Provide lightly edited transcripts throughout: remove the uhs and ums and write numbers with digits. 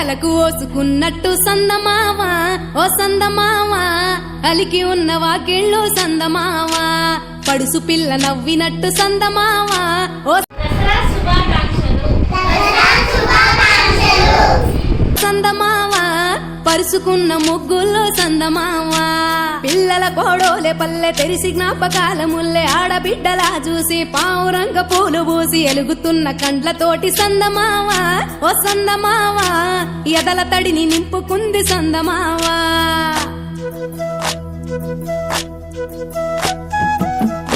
తలకు ఓసుకున్నట్టు సందమావ ఓ సందమావ అలికి ఉన్న వాకిళ్ళు సందమావ పడుసు పిల్ల నవ్వినట్టు సందమావ ఓ సందమావ పరుసుకున్న ముగ్గుల్లో సందమావ పిల్లల కోడోలే పల్లె తెరిసి జ్ఞాపకాల ముల్లె ఆడబిడ్డలా చూసి పావురంగ పూలు పూసి ఎలుగుతున్న కండ్లతోటి సందమావ ఓ సందమావ ఎదల తడిని నింపుకుంది సందమావ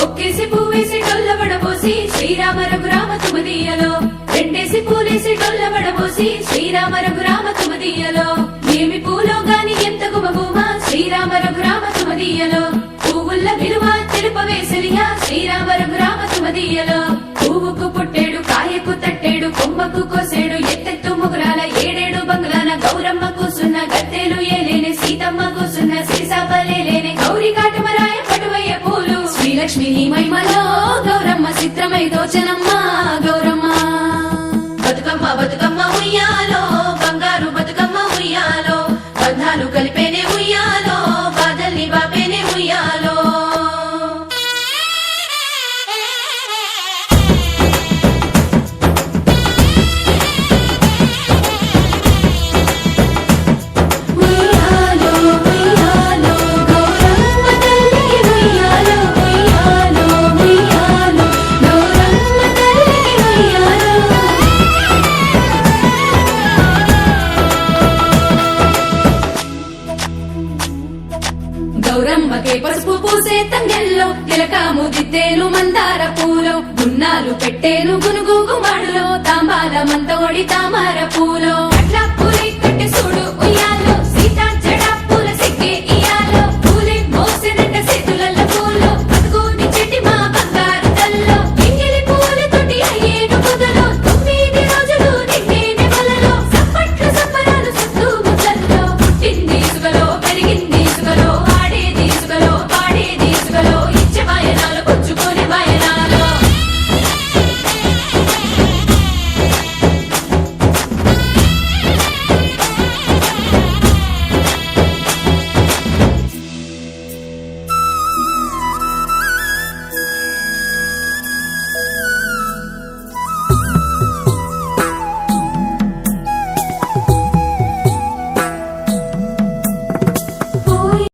ఒక్కేసి పువ్వేసి డొల్లబడబోసి శ్రీరామ రఘురామ తుమదీయలో రెండేసి పూలేసి డొల్లబడబోసి శ్రీరామ రఘురామ తుమదీయలో ఏమి పూలో గాని ఎంత గుమగుమ శ్రీరామ రఘురామ తుమదీయలో పువ్వుల్ల విలువ తెలుపవేసలియా శ్రీరామ రఘురామ తుమదీయలో పువ్వుకు పుట్టేడు కాయకు తట్టేడు కొమ్మకు కోసేడు ఎత్తెత్తు ముగురాల ఏడేడు బంగ్లాన గౌరమ్మ కూసున్న గత్తెలు ఏలేని సీతమ్మ కూసున్న సీసాపలేలేని గౌరీ కాటమరాయ పటువయ్య పూలు శ్రీలక్ష్మి మహిమలో గౌరమ్మ చిత్రమై దోచనమ్మ గౌరమ్మ బతుకమ్మ బతుకమ్మ ఉయ్యాలో బంగారు బతుకమ్మ ఉయ్యాలో బంధాలు కలిపేనే ఉయ్యాలో బాధల్ని బాపేనే ఉయ్యాలో గౌరమ్మకే పసుపు పూసే తంగెల్లో తిలకాము దిద్దేను మందార పూలో గున్నాలు పెట్టేను గునుగు గుమాడులో తాంబాల మంతోడి తామర పూలో